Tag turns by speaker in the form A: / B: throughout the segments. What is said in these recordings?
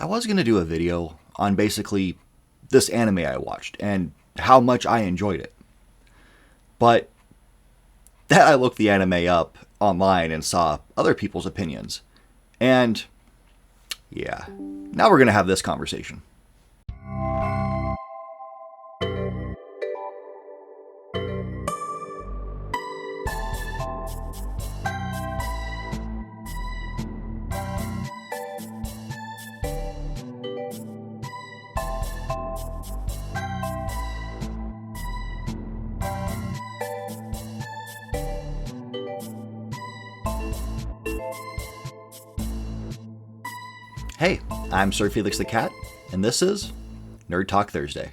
A: I was going to do a video on basically this anime I watched and how much I enjoyed it. But then I looked the anime up online and saw other people's opinions. And yeah, now we're going to have this conversation. Hey, I'm Sir Felix the Cat, and this is Nerd Talk Thursday.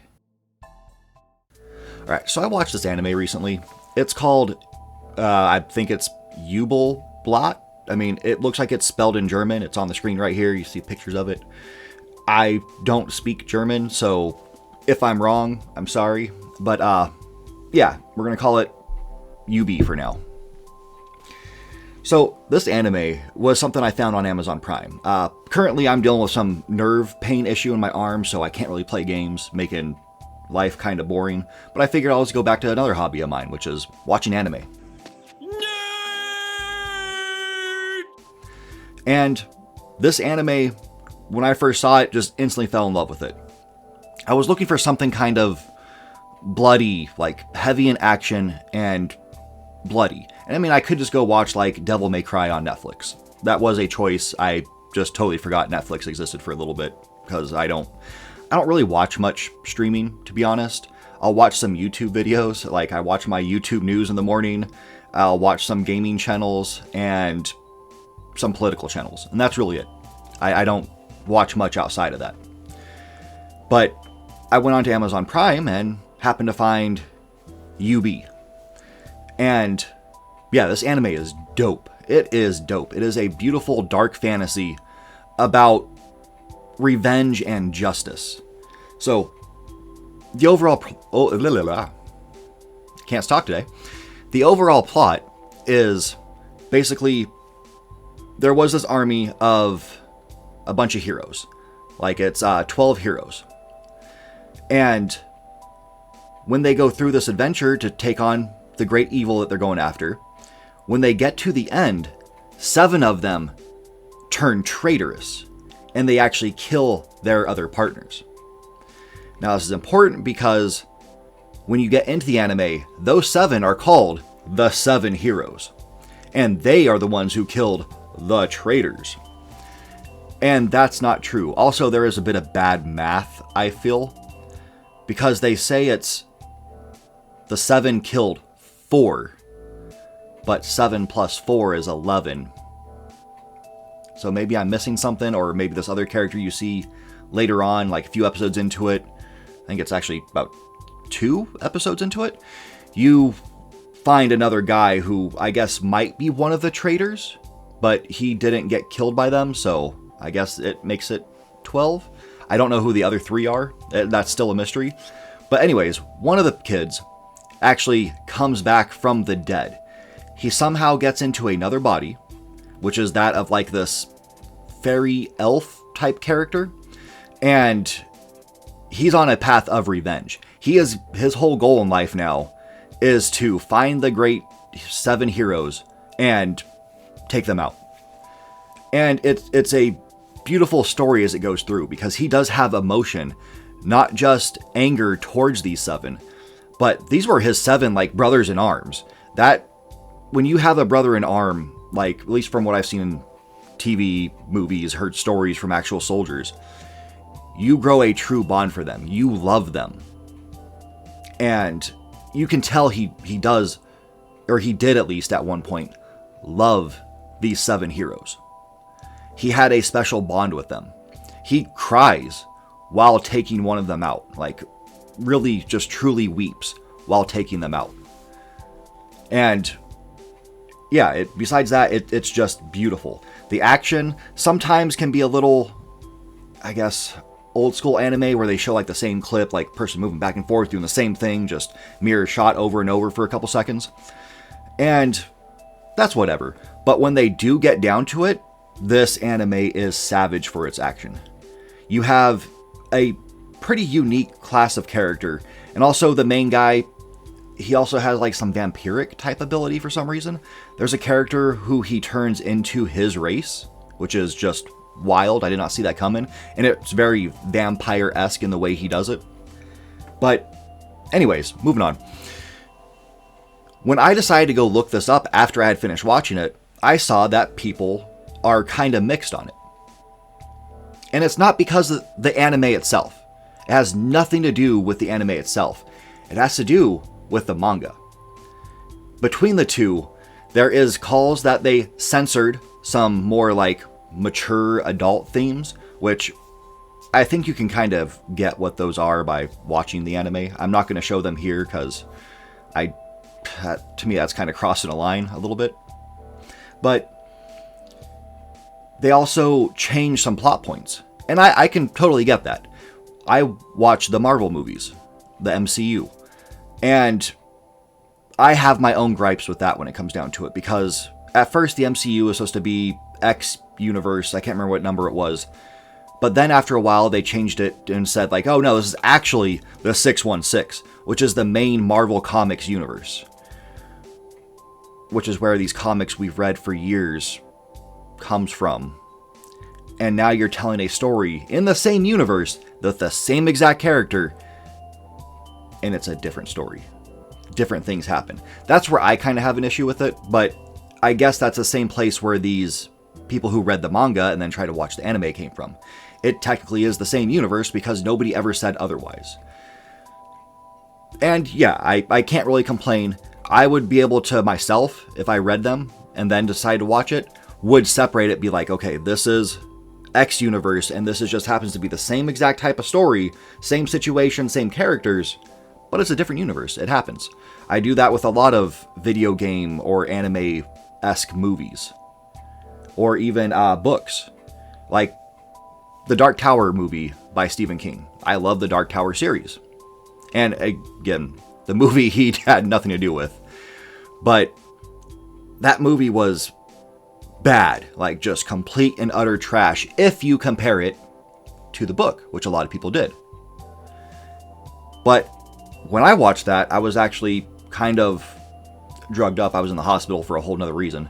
A: Alright, so I watched this anime recently. It's called, I think it's Jubelblatt. I mean, it looks like it's spelled in German. It's on the screen right here. You see pictures of it. I don't speak German, so if I'm wrong, I'm sorry. But, yeah, we're going to call it UB for now. So, this anime was something I found on Amazon Prime. Currently, I'm dealing with some nerve pain issue in my arm, so I can't really play games, making life kind of boring. But I figured I'll just go back to another hobby of mine, which is watching anime. Nerd! And this anime, when I first saw it, just instantly fell in love with it. I was looking for something kind of bloody, like heavy in action and bloody. And I mean, I could just go watch like Devil May Cry on Netflix. That was a choice. I just totally forgot Netflix existed for a little bit because I don't really watch much streaming, to be honest. I'll watch some YouTube videos. Like I watch my YouTube news in the morning. I'll watch some gaming channels and some political channels. And that's really it. I don't watch much outside of that. But I went onto Amazon Prime and happened to find UB. And yeah, this anime is dope. It is dope. It is a beautiful dark fantasy about revenge and justice. So, the overall... can't talk today. The overall plot is basically there was this army of a bunch of heroes. Like it's 12 heroes. And when they go through this adventure to take on the great evil that they're going after, when they get to the end, 7 of them turn traitorous, and they actually kill their other partners. Now, this is important because when you get into the anime, those 7 are called the 7 heroes, and they are the ones who killed the traitors. And that's not true. Also, there is a bit of bad math, I feel, because they say it's the 7 killed 4, but 7 plus 4 is 11. So maybe I'm missing something, or maybe this other character you see later on, like a few episodes into it, I think it's actually about 2 episodes into it, you find another guy who I guess might be one of the traitors, but he didn't get killed by them, so I guess it makes it 12. I don't know who the other 3 are. That's still a mystery. But anyways, one of the kids actually comes back from the dead. He somehow gets into another body, which is that of like this fairy elf type character, and he's on a path of revenge. His whole goal in life now is to find the great 7 heroes and take them out. And it's a beautiful story as it goes through, because he does have emotion, not just anger towards these 7, but these were his 7 like brothers in arms. That when you have a brother in arm, like at least from what I've seen in TV, movies, heard stories from actual soldiers, you grow a true bond for them. You love them. And you can tell he does, or he did at least at one point, love these 7 heroes. He had a special bond with them. He cries while taking one of them out. Like, really just truly weeps while taking them out. And yeah, besides that, it's just beautiful. The action sometimes can be a little, I guess, old school anime where they show like the same clip, like person moving back and forth doing the same thing, just mirror shot over and over for a couple seconds. And that's whatever. But when they do get down to it, this anime is savage for its action. You have a pretty unique class of character. And also the main guy, he also has like some vampiric type ability for some reason. There's a character who he turns into his race, which is just wild. I did not see that coming. And it's very vampire-esque in the way he does it. But anyways, moving on. When I decided to go look this up after I had finished watching it, I saw that people are kind of mixed on it. And it's not because of the anime itself. It has nothing to do with the anime itself. It has to do with the manga. Between the two, there is calls that they censored some more like mature adult themes, which I think you can kind of get what those are by watching the anime. I'm not going to show them here because to me that's kind of crossing a line a little bit. But they also changed some plot points. And I can totally get that. I watch the Marvel movies, the MCU. And I have my own gripes with that when it comes down to it. Because at first the MCU was supposed to be X universe. I can't remember what number it was. But then after a while they changed it and said like, oh no, this is actually the 616. Which is the main Marvel Comics universe. Which is where these comics we've read for years comes from. And now you're telling a story in the same universe with the same exact character, and it's a different story. Different things happen. That's where I kind of have an issue with it, but I guess that's the same place where these people who read the manga and then try to watch the anime came from. It technically is the same universe because nobody ever said otherwise. And yeah, I can't really complain. I would be able to myself, if I read them and then decide to watch it, would separate it, be like, okay, this is X universe, and this is just happens to be the same exact type of story, same situation, same characters, but it's a different universe. It happens. I do that with a lot of video game or anime-esque movies, or even books, like the Dark Tower movie by Stephen King. I love the Dark Tower series, and again, the movie he had nothing to do with, but that movie was bad, like just complete and utter trash if you compare it to the book, which a lot of people did. But when I watched that, I was actually kind of drugged up. I was in the hospital for a whole nother reason.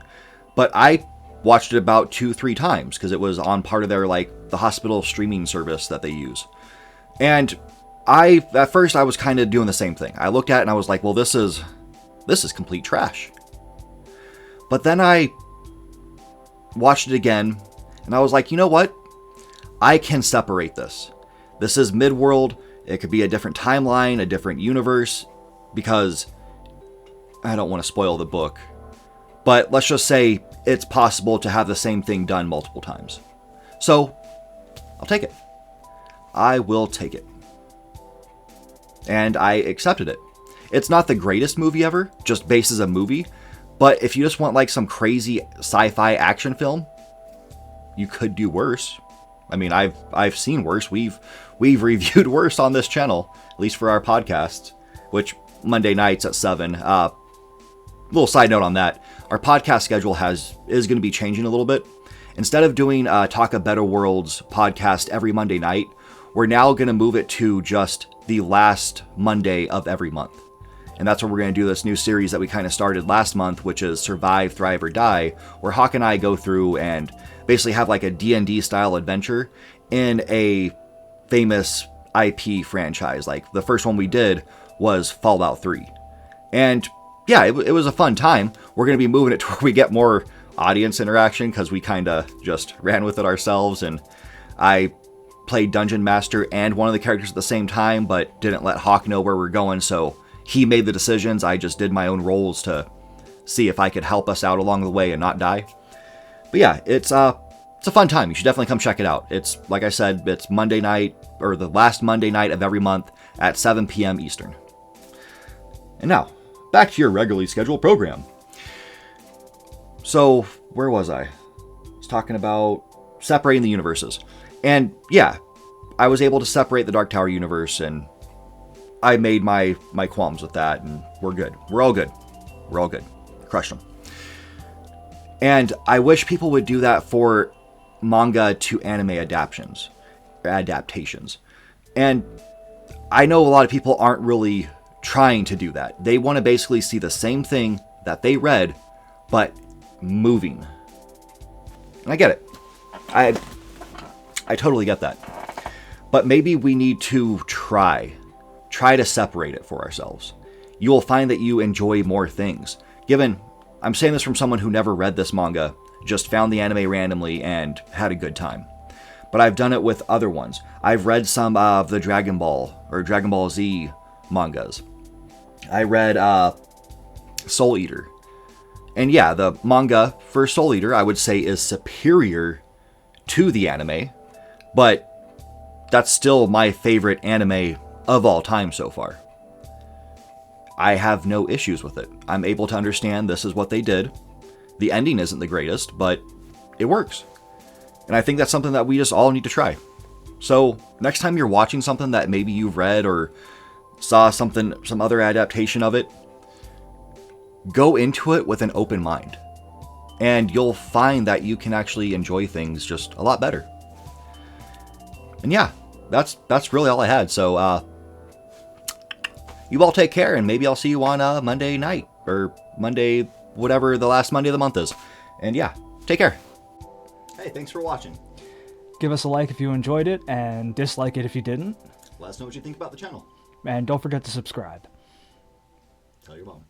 A: But I watched it about 2-3 times because it was on part of their like the hospital streaming service that they use. And at first I was kind of doing the same thing. I looked at it and I was like, well, this is complete trash. But then I watched it again, and I was like, you know what? I can separate this. This is Midworld. It could be a different timeline, a different universe, because I don't want to spoil the book. But let's just say it's possible to have the same thing done multiple times. So, I'll take it. I will take it. And I accepted it. It's not the greatest movie ever, just based as a movie. But if you just want like some crazy sci-fi action film, you could do worse. I mean, I've seen worse. We've reviewed worse on this channel, at least for our podcast, which Monday nights at 7. Little side note on that, our podcast schedule is going to be changing a little bit. Instead of doing Talk a Better World's podcast every Monday night, we're now going to move it to just the last Monday of every month. And that's where we're going to do this new series that we kind of started last month, which is Survive, Thrive, or Die, where Hawk and I go through and basically have like a D&D style adventure in a famous IP franchise. Like the first one we did was Fallout 3. And yeah, it was a fun time. We're going to be moving it to where we get more audience interaction because we kind of just ran with it ourselves. And I played Dungeon Master and one of the characters at the same time, but didn't let Hawk know where we're going, so he made the decisions. I just did my own roles to see if I could help us out along the way and not die. But yeah, it's a fun time. You should definitely come check it out. It's, like I said, it's Monday night, or the last Monday night of every month at 7 p.m. Eastern. And now, back to your regularly scheduled program. So, where was I? I was talking about separating the universes. And yeah, I was able to separate the Dark Tower universe, and I made my qualms with that, and we're good. We're all good. We're all good. Crushed them. And I wish people would do that for manga to anime adaptations. adaptations. And I know a lot of people aren't really trying to do that. They want to basically see the same thing that they read, but moving. And I get it. I totally get that. But maybe we need to try to separate it for ourselves. You will find that you enjoy more things. I'm saying this from someone who never read this manga, just found the anime randomly and had a good time. But I've done it with other ones. I've read some of the Dragon Ball or Dragon Ball Z mangas. I read Soul Eater. And yeah, the manga for Soul Eater, I would say, is superior to the anime, but that's still my favorite anime of all time so far. I have no issues with it. I'm able to understand this is what they did. The ending isn't the greatest, but it works. And I think that's something that we just all need to try. So next time you're watching something that maybe you've read or saw some other adaptation of it, go into it with an open mind. And you'll find that you can actually enjoy things just a lot better. And yeah, that's really all I had. So you all take care, and maybe I'll see you on Monday night or Monday, whatever the last Monday of the month is. And yeah, take care. Hey, thanks for watching.
B: Give us a like if you enjoyed it, and dislike it if you didn't.
A: Let us know what you think about the channel.
B: And don't forget to subscribe.
A: Tell your mom.